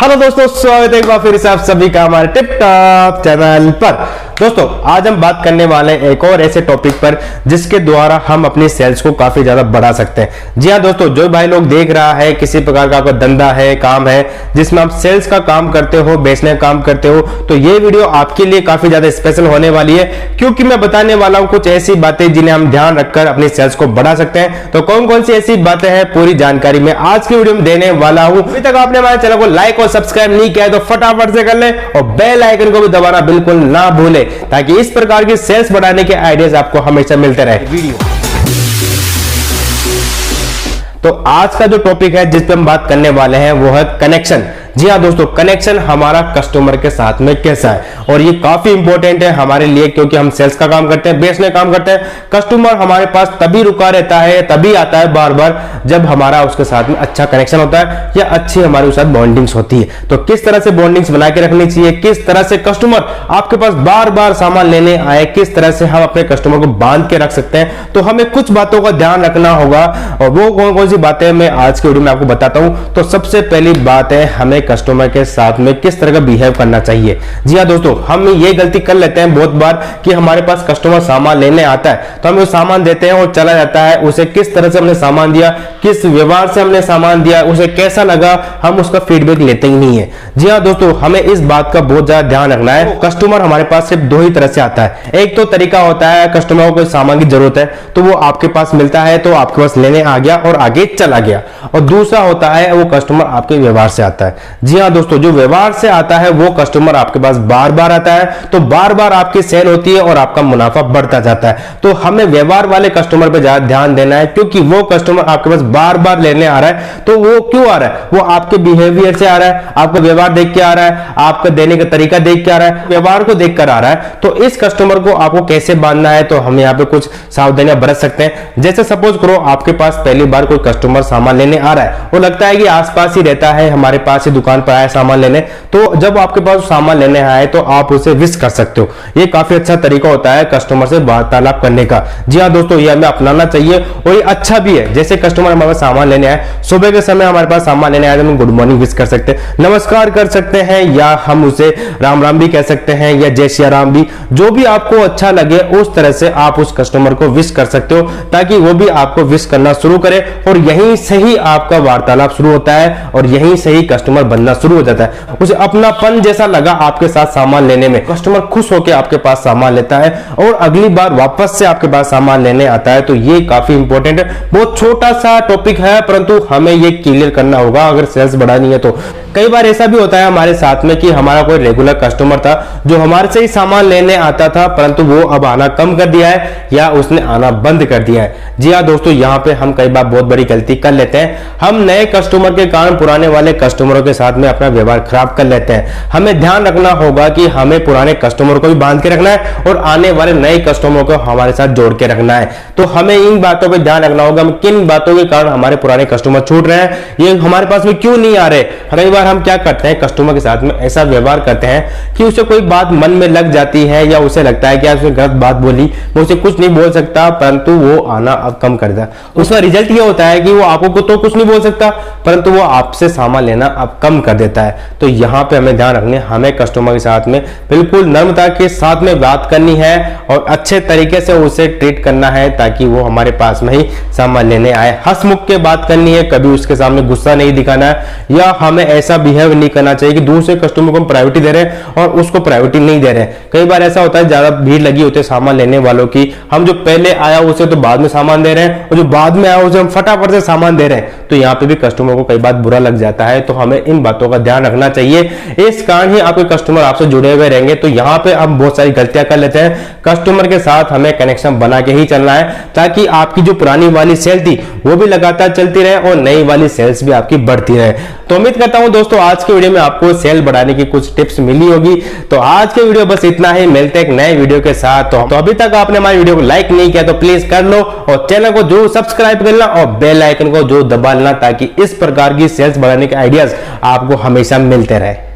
Hello दोस्तों, स्वागत है एक बार फिर से आप सभी का हमारे टिप टॉप चैनल पर। दोस्तों आज हम बात करने वाले हैं एक और ऐसे टॉपिक पर जिसके द्वारा हम अपनी सेल्स को काफी ज्यादा बढ़ा सकते हैं। जी हाँ दोस्तों, जो भाई लोग देख रहा है किसी प्रकार का कोई धंधा है, काम है जिसमें आप सेल्स का काम करते हो, बेचने का काम करते हो, तो ये वीडियो आपके लिए काफी ज्यादा स्पेशल होने वाली है, क्योंकि मैं बताने वाला हूं कुछ ऐसी बातें जिन्हें हम ध्यान रखकर अपनी सेल्स को बढ़ा सकते हैं। तो कौन कौन सी ऐसी बातें हैं पूरी जानकारी मैं आज की वीडियो में देने वाला हूं। अभी तक आपने हमारे चैनल को लाइक और सब्सक्राइब नहीं किया है तो फटाफट से कर ले और बेल आइकन को भी दबाना बिल्कुल ना भूले, ताकि इस प्रकार की सेल्स बढ़ाने के आइडियाज आपको हमेशा मिलते रहे। वीडियो तो आज का जो टॉपिक है जिस पे हम बात करने वाले हैं वो है कनेक्शन। जी हाँ दोस्तों, कनेक्शन हमारा कस्टमर के साथ में कैसा है, और ये काफी इंपॉर्टेंट है हमारे लिए, क्योंकि हम सेल्स का काम करते हैं, बेचने का काम करते हैं। कस्टमर हमारे पास तभी रुका रहता है, तभी आता है बार बार जब हमारा उसके साथ में अच्छा कनेक्शन होता है या अच्छी हमारे साथ बॉन्डिंग्स होती है। तो किस तरह से बॉन्डिंग्स बना के रखनी चाहिए, किस तरह से कस्टमर आपके पास बार बार सामान लेने आए, किस तरह से हम अपने कस्टमर को बांध के रख सकते हैं, तो हमें कुछ बातों का ध्यान रखना होगा। और वो कौन कौन सी बातें मैं आज की वीडियो में आपको बताता हूं। तो सबसे पहली बात है, हमें कस्टमर के साथ में किस तरह का बिहेव करना चाहिए। जी हाँ दोस्तों, हम ये गलती कर लेते हैं बहुत बार कि हमारे पास कस्टमर सामान लेने आता है तो हम वो सामान देते हैं और चला जाता है। उसे किस तरह से हमने सामान दिया, किस व्यवहार से हमने सामान दिया, उसे कैसा लगा, हम उसका फीडबैक लेते ही नहीं है। जी हाँ दोस्तों, हमें इस बात का बहुत ज्यादा ध्यान रखना है। कस्टमर हमारे पास सिर्फ दो ही तरह से आता है। एक तो तरीका होता है, कस्टमर को कोई सामान की जरूरत है तो वो आपके पास मिलता है तो आपके पास लेने आ गया और आगे चला गया, और दूसरा होता है वो कस्टमर आपके व्यवहार से आता है। जी हाँ दोस्तों, जो व्यवहार से आता है वो कस्टमर आपके पास बार बार आता है, तो बार बार आपकी सेल होती है और आपका मुनाफा बढ़ता जाता है। तो हमें व्यवहार वाले कस्टमर पे ज्यादा ध्यान देना है, क्योंकि वो कस्टमर आपके पास बार बार लेने आ रहा है। तो वो क्यों आ रहा है, वो आपके बिहेवियर से आ रहा है, आपका व्यवहार देख के आ रहा है, आपका देने का तरीका देख के आ रहा है, व्यवहार को देख कर आ रहा है। तो इस कस्टमर को आपको कैसे बांधना है, तो हम यहाँ पे कुछ सावधानियां बरत सकते हैं। जैसे सपोज करो आपके पास पहली बार कोई कस्टमर सामान लेने आ रहा है, वो लगता है कि आसपास ही रहता है, हमारे पास ही दुकान पर आया सामान लेने, तो जब आपके पास सामान लेने आए तो आप उसे विश कर सकते हो। ये काफी अच्छा तरीका होता है कस्टमर से वार्तालाप करने का। जी हाँ दोस्तों, ये हमें अपनाना चाहिए और ये अच्छा भी है। जैसे कस्टमर हमारे पास सामान लेने आए, सुबह के समय हमारे पास सामान लेने आए तो हम गुड मॉर्निंग विश कर सकते हैं, नमस्कार कर सकते हैं, या हम उसे राम राम भी कह सकते हैं, या जय श्री राम भी, जो भी आपको अच्छा लगे उस तरह से आप उस कस्टमर को विश कर सकते हो, ताकि वो भी आपको विश करना शुरू करे। और यहीं से ही आपका वार्तालाप शुरू होता है और यहीं से ही कस्टमर बनना शुरू हो जाता है। उसे अपनापन जैसा लगा आपके साथ सामान लेने में, कस्टमर खुश होकर आपके पास सामान लेता है और अगली बार वापस से आपके पास सामान लेने आता है। तो ये काफी इंपॉर्टेंट है। बहुत छोटा सा टॉपिक है, परंतु हमें ये क्लियर करना होगा अगर सेल्स बढ़ानी है तो। कई बार ऐसा भी होता है हमारे साथ में कि हमारा कोई रेगुलर कस्टमर था जो हमारे से ही सामान लेने आता था, परंतु वो अब आना कम कर दिया है या उसने आना बंद कर दिया है। जी हाँ दोस्तों, यहाँ पे हम कई बार बहुत बड़ी गलती कर लेते हैं। हम नए कस्टमर के कारण पुराने वाले कस्टमरों के साथ में अपना व्यवहार खराब कर लेते हैं। हमें ध्यान रखना होगा कि हमें पुराने कस्टमर को भी बांध के रखना है और आने वाले नए कस्टमर को हमारे साथ जोड़ के रखना है। तो हमें इन बातों पर ध्यान रखना होगा, किन बातों के कारण हमारे पुराने कस्टमर छूट रहे हैं, ये हमारे पास में क्यों नहीं आ रहे। कई बार हम क्या करते हैं, कस्टमर के साथ में ऐसा व्यवहार करते हैं कि उसे कोई बात मन में लग जाती है या उसे लगता है कि उसने गलत बात बोली, मैं उसे कुछ नहीं बोल सकता, परंतु वो आना अब कम कर दिया। उसका रिजल्ट ये होता है कि वो आपको तो कुछ नहीं बोल सकता, परंतु वो आपसे सामान लेना अब कम कर देता है। तो यहाँ पे हमें ध्यान रखने, हमें कस्टमर के साथ में बिल्कुल नम्रता के साथ में बात करनी है और अच्छे तरीके से उसे ट्रीट करना है, ताकि वो हमारे पास में ही सामान लेने आए। हंसमुख के बात करनी है, कभी उसके सामने गुस्सा नहीं दिखाना है, या हमें ऐसा बिहेव नहीं करना चाहिए कि दूसरे कस्टमर को हम प्रायोरिटी दे रहे हैं और उसको प्रायोरिटी नहीं दे रहे हैं। कई बार ऐसा होता है ज्यादा भीड़ लगी होती है सामान लेने वालों की, हम जो पहले आया उसे तो बाद में सामान दे रहे हैं और जो बाद में आया उसे हम फटाफट से सामान दे रहे हैं। तो यहाँ पे भी कस्टमर को कई बार बुरा लग जाता है। तो हमें इन बातों का ध्यान रखना चाहिए, इस कारण ही आपके कस्टमर आपसे जुड़े हुए रहेंगे। तो यहाँ पे हम बहुत सारी गलतियां कर लेते हैं। कस्टमर के साथ हमें कनेक्शन बना के ही चलना है, ताकि आपकी जो पुरानी वाली सेल थी वो भी लगातार चलती रहे और नई वाली सेल्स भी आपकी बढ़ती रहे। तो उम्मीद करता हूं दोस्तों आज के वीडियो में आपको सेल बढ़ाने की कुछ टिप्स मिली होगी। तो आज के वीडियो बस इतना ही, मिलते हैं एक नए वीडियो के साथ। तो अभी तक आपने हमारे वीडियो को लाइक नहीं किया तो प्लीज कर लो और चैनल को जरूर सब्सक्राइब कर लो और बेल आइकन को जरूर दबा लेना, ताकि इस प्रकार की सेल्स बढ़ाने के आइडियाज आपको हमेशा मिलते रहे।